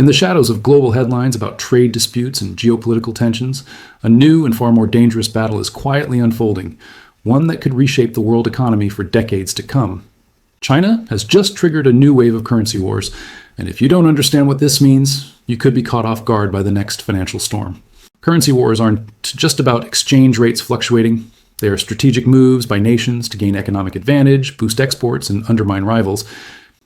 In the shadows of global headlines about trade disputes and geopolitical tensions, a new and far more dangerous battle is quietly unfolding, one that could reshape the world economy for decades to come. China has just triggered a new wave of currency wars, and if you don't understand what this means, you could be caught off guard by the next financial storm. Currency wars aren't just about exchange rates fluctuating. They are strategic moves by nations to gain economic advantage, boost exports, and undermine rivals.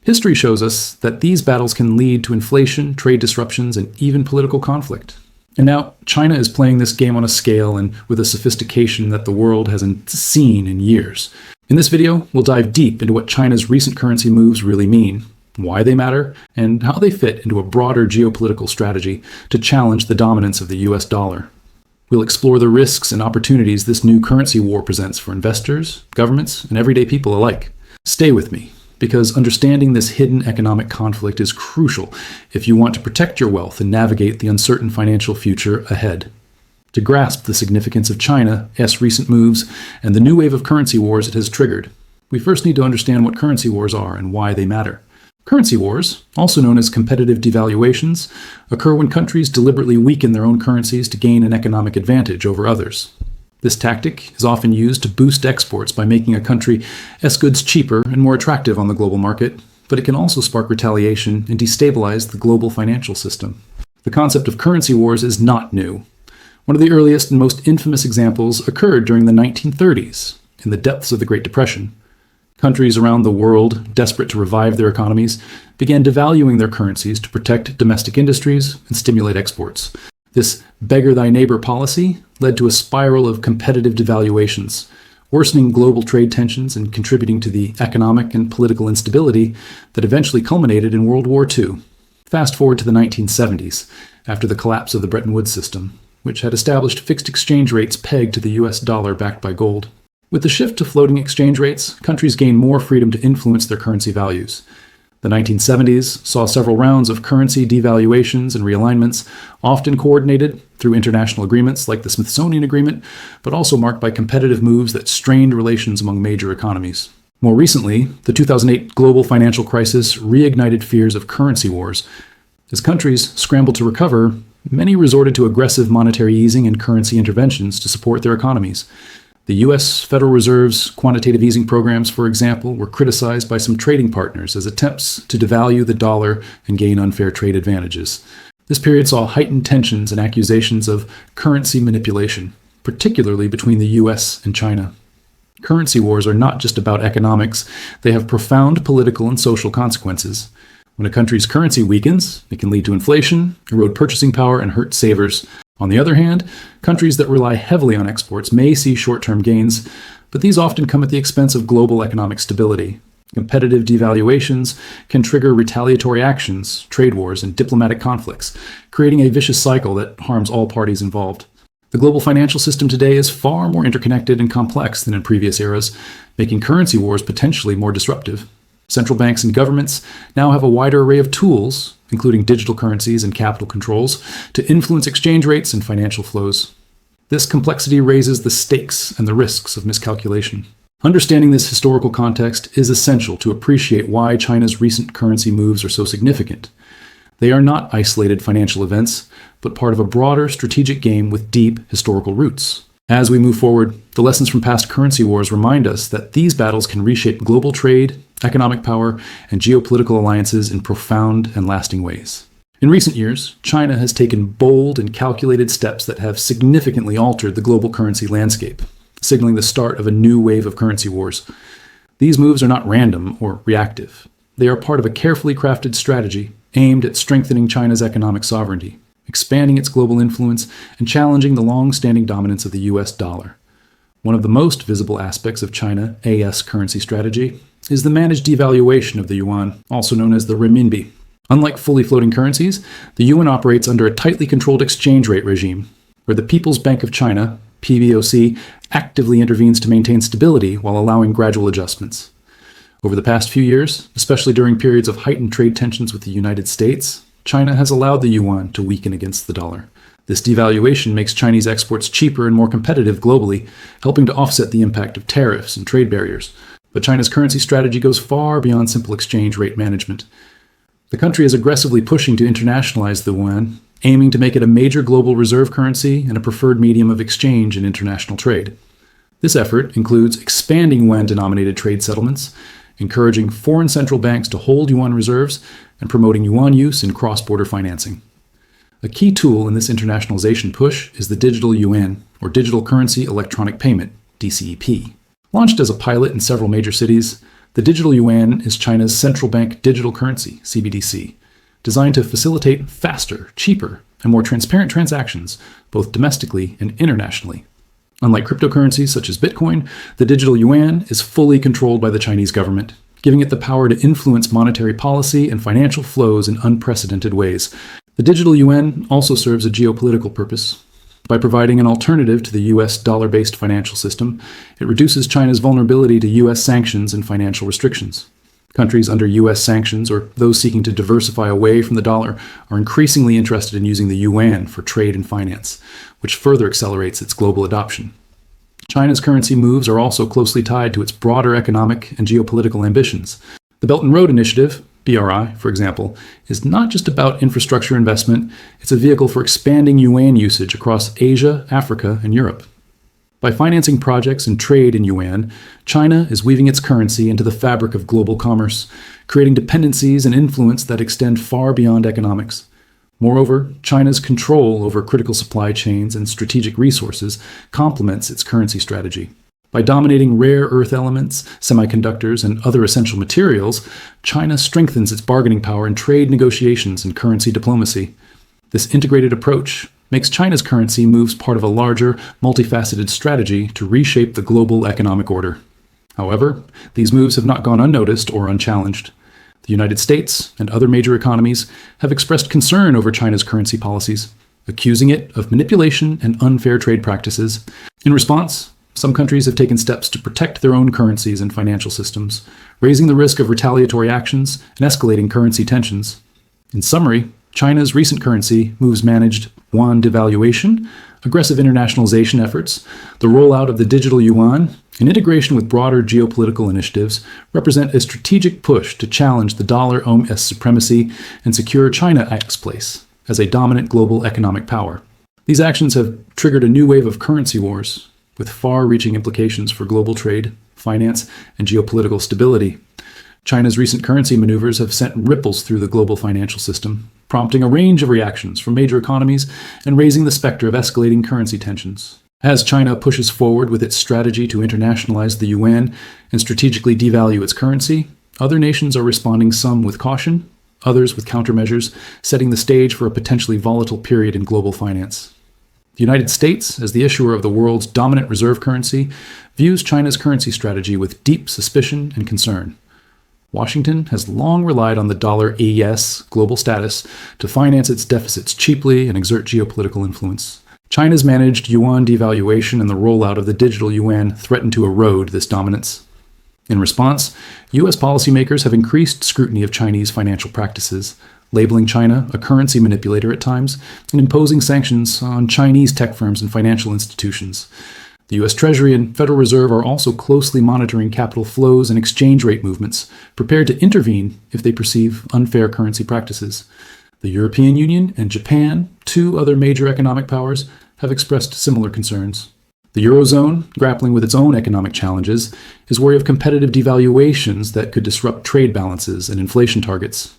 History shows us that these battles can lead to inflation, trade disruptions, and even political conflict. And now, China is playing this game on a scale and with a sophistication that the world hasn't seen in years. In this video, we'll dive deep into what China's recent currency moves really mean, why they matter, and how they fit into a broader geopolitical strategy to challenge the dominance of the US dollar. We'll explore the risks and opportunities this new currency war presents for investors, governments, and everyday people alike. Stay with me, because understanding this hidden economic conflict is crucial if you want to protect your wealth and navigate the uncertain financial future ahead. To grasp the significance of China's recent moves and the new wave of currency wars it has triggered, we first need to understand what currency wars are and why they matter. Currency wars, also known as competitive devaluations, occur when countries deliberately weaken their own currencies to gain an economic advantage over others. This tactic is often used to boost exports by making a country's goods cheaper and more attractive on the global market, but it can also spark retaliation and destabilize the global financial system. The concept of currency wars is not new. One of the earliest and most infamous examples occurred during the 1930s, in the depths of the Great Depression. Countries around the world, desperate to revive their economies, began devaluing their currencies to protect domestic industries and stimulate exports. This beggar-thy-neighbor policy led to a spiral of competitive devaluations, worsening global trade tensions and contributing to the economic and political instability that eventually culminated in World War II. Fast forward to the 1970s, after the collapse of the Bretton Woods system, which had established fixed exchange rates pegged to the US dollar backed by gold. With the shift to floating exchange rates, countries gained more freedom to influence their currency values. The 1970s saw several rounds of currency devaluations and realignments, often coordinated through international agreements like the Smithsonian Agreement, but also marked by competitive moves that strained relations among major economies. More recently, the 2008 global financial crisis reignited fears of currency wars. As countries scrambled to recover, many resorted to aggressive monetary easing and currency interventions to support their economies. The U.S. Federal Reserve's quantitative easing programs, for example, were criticized by some trading partners as attempts to devalue the dollar and gain unfair trade advantages. This period saw heightened tensions and accusations of currency manipulation, particularly between the U.S. and China. Currency wars are not just about economics, they have profound political and social consequences. When a country's currency weakens, it can lead to inflation, erode purchasing power, and hurt savers. On the other hand, countries that rely heavily on exports may see short-term gains, but these often come at the expense of global economic stability. Competitive devaluations can trigger retaliatory actions, trade wars, and diplomatic conflicts, creating a vicious cycle that harms all parties involved. The global financial system today is far more interconnected and complex than in previous eras, making currency wars potentially more disruptive. Central banks and governments now have a wider array of tools, including digital currencies and capital controls, to influence exchange rates and financial flows. This complexity raises the stakes and the risks of miscalculation. Understanding this historical context is essential to appreciate why China's recent currency moves are so significant. They are not isolated financial events, but part of a broader strategic game with deep historical roots. As we move forward, the lessons from past currency wars remind us that these battles can reshape global trade, economic power, and geopolitical alliances in profound and lasting ways. In recent years, China has taken bold and calculated steps that have significantly altered the global currency landscape, signaling the start of a new wave of currency wars. These moves are not random or reactive. They are part of a carefully crafted strategy aimed at strengthening China's economic sovereignty, expanding its global influence, and challenging the long-standing dominance of the US dollar. One of the most visible aspects of China's currency strategy is the managed devaluation of the yuan, also known as the renminbi. Unlike fully floating currencies, the yuan operates under a tightly controlled exchange rate regime, where the People's Bank of China, PBOC, actively intervenes to maintain stability while allowing gradual adjustments. Over the past few years, especially during periods of heightened trade tensions with the United States, China has allowed the yuan to weaken against the dollar. This devaluation makes Chinese exports cheaper and more competitive globally, helping to offset the impact of tariffs and trade barriers. But China's currency strategy goes far beyond simple exchange rate management. The country is aggressively pushing to internationalize the yuan, aiming to make it a major global reserve currency and a preferred medium of exchange in international trade. This effort includes expanding yuan-denominated trade settlements, encouraging foreign central banks to hold yuan reserves, and promoting yuan use in cross-border financing. A key tool in this internationalization push is the digital yuan, or digital currency electronic payment, DCEP. Launched as a pilot in several major cities, the digital yuan is China's central bank digital currency, CBDC, designed to facilitate faster, cheaper, and more transparent transactions, both domestically and internationally. Unlike cryptocurrencies such as Bitcoin, the digital yuan is fully controlled by the Chinese government, giving it the power to influence monetary policy and financial flows in unprecedented ways. The digital yuan also serves a geopolitical purpose. By providing an alternative to the U.S. dollar-based financial system, it reduces China's vulnerability to U.S. sanctions and financial restrictions. Countries under U.S. sanctions, or those seeking to diversify away from the dollar, are increasingly interested in using the yuan for trade and finance, which further accelerates its global adoption. China's currency moves are also closely tied to its broader economic and geopolitical ambitions. The Belt and Road Initiative, BRI, for example, is not just about infrastructure investment, it's a vehicle for expanding yuan usage across Asia, Africa, and Europe. By financing projects and trade in yuan, China is weaving its currency into the fabric of global commerce, creating dependencies and influence that extend far beyond economics. Moreover, China's control over critical supply chains and strategic resources complements its currency strategy. By dominating rare earth elements, semiconductors, and other essential materials, China strengthens its bargaining power in trade negotiations and currency diplomacy. This integrated approach makes China's currency moves part of a larger, multifaceted strategy to reshape the global economic order. However, these moves have not gone unnoticed or unchallenged. The United States and other major economies have expressed concern over China's currency policies, accusing it of manipulation and unfair trade practices. In response, some countries have taken steps to protect their own currencies and financial systems, raising the risk of retaliatory actions and escalating currency tensions. In summary, China's recent currency moves managed yuan devaluation, aggressive internationalization efforts, the rollout of the digital yuan, and integration with broader geopolitical initiatives represent a strategic push to challenge the dollar-OMS supremacy and secure China's place as a dominant global economic power. These actions have triggered a new wave of currency wars, with far-reaching implications for global trade, finance, and geopolitical stability. China's recent currency maneuvers have sent ripples through the global financial system, prompting a range of reactions from major economies and raising the specter of escalating currency tensions. As China pushes forward with its strategy to internationalize the yuan and strategically devalue its currency, other nations are responding, some with caution, others with countermeasures, setting the stage for a potentially volatile period in global finance. The United States, as the issuer of the world's dominant reserve currency, views China's currency strategy with deep suspicion and concern. Washington has long relied on the dollar AES global status to finance its deficits cheaply and exert geopolitical influence. China's managed yuan devaluation and the rollout of the digital yuan threaten to erode this dominance. In response, U.S. policymakers have increased scrutiny of Chinese financial practices, labeling China a currency manipulator at times, and imposing sanctions on Chinese tech firms and financial institutions. The U.S. Treasury and Federal Reserve are also closely monitoring capital flows and exchange rate movements, prepared to intervene if they perceive unfair currency practices. The European Union and Japan, two other major economic powers, have expressed similar concerns. The Eurozone, grappling with its own economic challenges, is wary of competitive devaluations that could disrupt trade balances and inflation targets.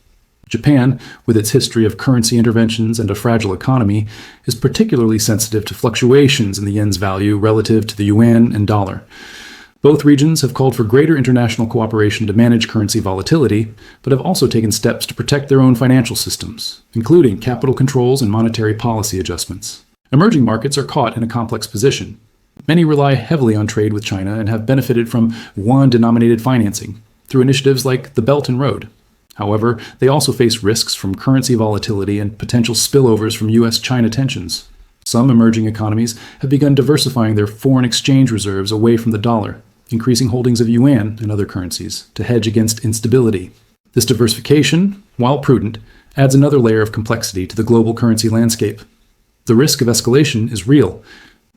Japan, with its history of currency interventions and a fragile economy, is particularly sensitive to fluctuations in the yen's value relative to the yuan and dollar. Both regions have called for greater international cooperation to manage currency volatility, but have also taken steps to protect their own financial systems, including capital controls and monetary policy adjustments. Emerging markets are caught in a complex position. Many rely heavily on trade with China and have benefited from yuan-denominated financing through initiatives like the Belt and Road. However, they also face risks from currency volatility and potential spillovers from U.S.-China tensions. Some emerging economies have begun diversifying their foreign exchange reserves away from the dollar, increasing holdings of yuan and other currencies to hedge against instability. This diversification, while prudent, adds another layer of complexity to the global currency landscape. The risk of escalation is real.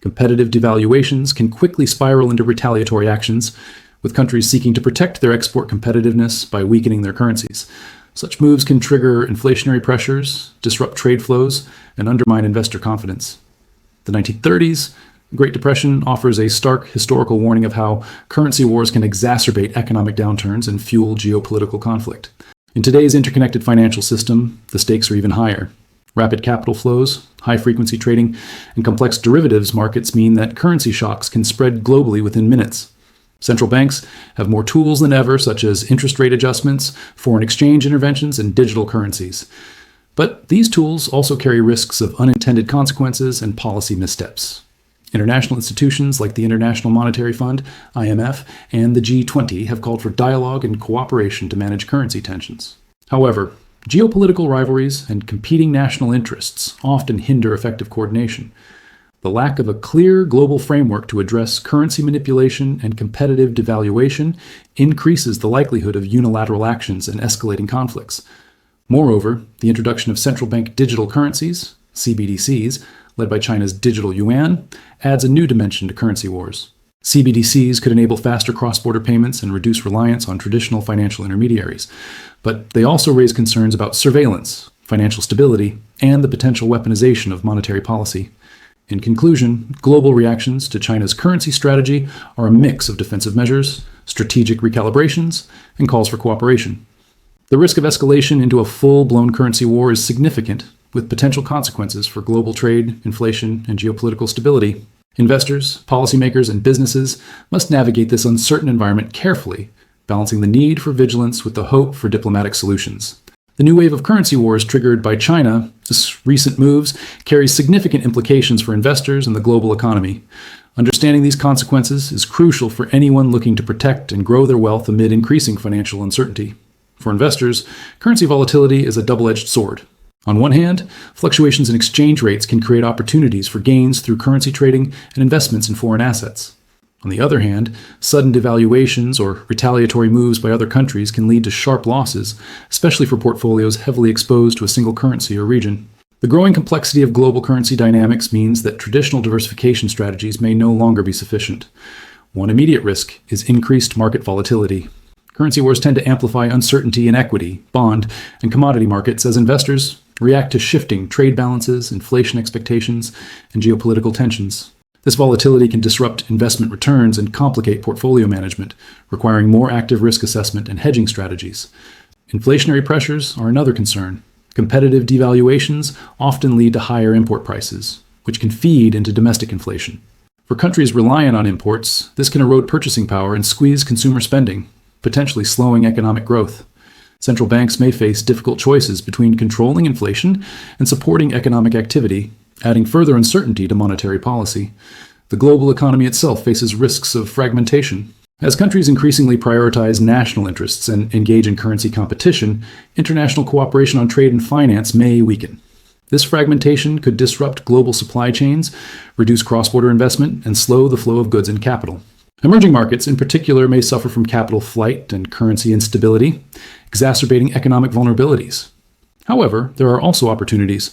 Competitive devaluations can quickly spiral into retaliatory actions, with countries seeking to protect their export competitiveness by weakening their currencies. Such moves can trigger inflationary pressures, disrupt trade flows, and undermine investor confidence. The 1930s, the Great Depression, offers a stark historical warning of how currency wars can exacerbate economic downturns and fuel geopolitical conflict. In today's interconnected financial system, the stakes are even higher. Rapid capital flows, high-frequency trading, and complex derivatives markets mean that currency shocks can spread globally within minutes. Central banks have more tools than ever, such as interest rate adjustments, foreign exchange interventions, and digital currencies. But these tools also carry risks of unintended consequences and policy missteps. International institutions like the International Monetary Fund, IMF, and the G20 have called for dialogue and cooperation to manage currency tensions. However, geopolitical rivalries and competing national interests often hinder effective coordination. The lack of a clear global framework to address currency manipulation and competitive devaluation increases the likelihood of unilateral actions and escalating conflicts. Moreover, the introduction of central bank digital currencies, CBDCs, led by China's digital yuan, adds a new dimension to currency wars. CBDCs could enable faster cross-border payments and reduce reliance on traditional financial intermediaries, but they also raise concerns about surveillance, financial stability, and the potential weaponization of monetary policy. In conclusion, global reactions to China's currency strategy are a mix of defensive measures, strategic recalibrations, and calls for cooperation. The risk of escalation into a full-blown currency war is significant, with potential consequences for global trade, inflation, and geopolitical stability. Investors, policymakers, and businesses must navigate this uncertain environment carefully, balancing the need for vigilance with the hope for diplomatic solutions. The new wave of currency wars triggered by China's recent moves carries significant implications for investors and the global economy. Understanding these consequences is crucial for anyone looking to protect and grow their wealth amid increasing financial uncertainty. For investors, currency volatility is a double-edged sword. On one hand, fluctuations in exchange rates can create opportunities for gains through currency trading and investments in foreign assets. On the other hand, sudden devaluations or retaliatory moves by other countries can lead to sharp losses, especially for portfolios heavily exposed to a single currency or region. The growing complexity of global currency dynamics means that traditional diversification strategies may no longer be sufficient. One immediate risk is increased market volatility. Currency wars tend to amplify uncertainty in equity, bond, and commodity markets as investors react to shifting trade balances, inflation expectations, and geopolitical tensions. This volatility can disrupt investment returns and complicate portfolio management, requiring more active risk assessment and hedging strategies. Inflationary pressures are another concern. Competitive devaluations often lead to higher import prices, which can feed into domestic inflation. For countries reliant on imports, this can erode purchasing power and squeeze consumer spending, potentially slowing economic growth. Central banks may face difficult choices between controlling inflation and supporting economic activity, adding further uncertainty to monetary policy. The global economy itself faces risks of fragmentation. As countries increasingly prioritize national interests and engage in currency competition, international cooperation on trade and finance may weaken. This fragmentation could disrupt global supply chains, reduce cross-border investment, and slow the flow of goods and capital. Emerging markets, in particular, may suffer from capital flight and currency instability, exacerbating economic vulnerabilities. However, there are also opportunities.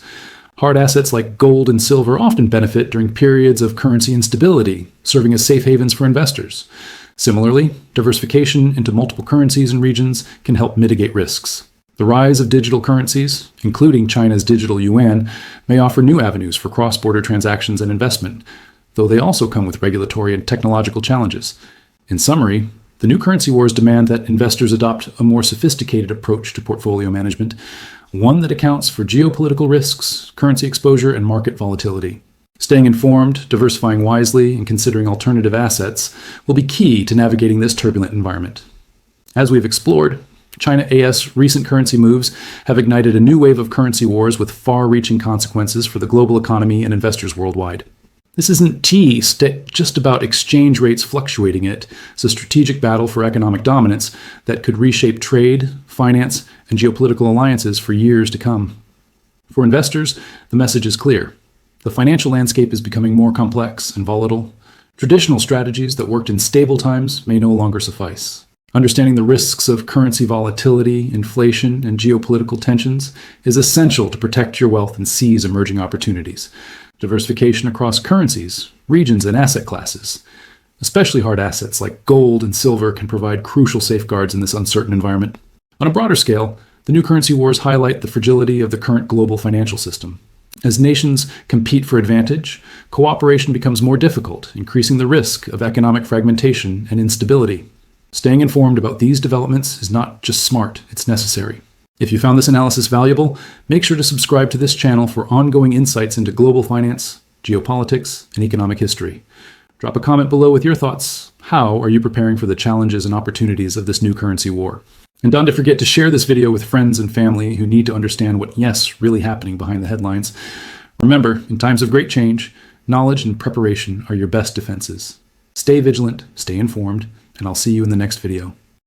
Hard assets like gold and silver often benefit during periods of currency instability, serving as safe havens for investors. Similarly, diversification into multiple currencies and regions can help mitigate risks. The rise of digital currencies, including China's digital yuan, may offer new avenues for cross-border transactions and investment, though they also come with regulatory and technological challenges. In summary, the new currency wars demand that investors adopt a more sophisticated approach to portfolio management, one that accounts for geopolitical risks, currency exposure, and market volatility. Staying informed, diversifying wisely, and considering alternative assets will be key to navigating this turbulent environment. As we've explored, China-AS recent currency moves have ignited a new wave of currency wars with far-reaching consequences for the global economy and investors worldwide. This isn't just about exchange rates fluctuating. It's a strategic battle for economic dominance that could reshape trade, finance, and geopolitical alliances for years to come. For investors, the message is clear. The financial landscape is becoming more complex and volatile. Traditional strategies that worked in stable times may no longer suffice. Understanding the risks of currency volatility, inflation, and geopolitical tensions is essential to protect your wealth and seize emerging opportunities. Diversification across currencies, regions, and asset classes, especially hard assets like gold and silver, can provide crucial safeguards in this uncertain environment. On a broader scale, The new currency wars highlight the fragility of the current global financial system. As nations compete for advantage, cooperation becomes more difficult, increasing the risk of economic fragmentation and instability. Staying informed about these developments is not just smart, it's necessary. If you found this analysis valuable, make sure to subscribe to this channel for ongoing insights into global finance, geopolitics, and economic history. Drop a comment below with your thoughts. How are you preparing for the challenges and opportunities of this new currency war? And don't forget to share this video with friends and family who need to understand what's really happening behind the headlines. Remember, in times of great change, knowledge and preparation are your best defenses. Stay vigilant, stay informed, and I'll see you in the next video.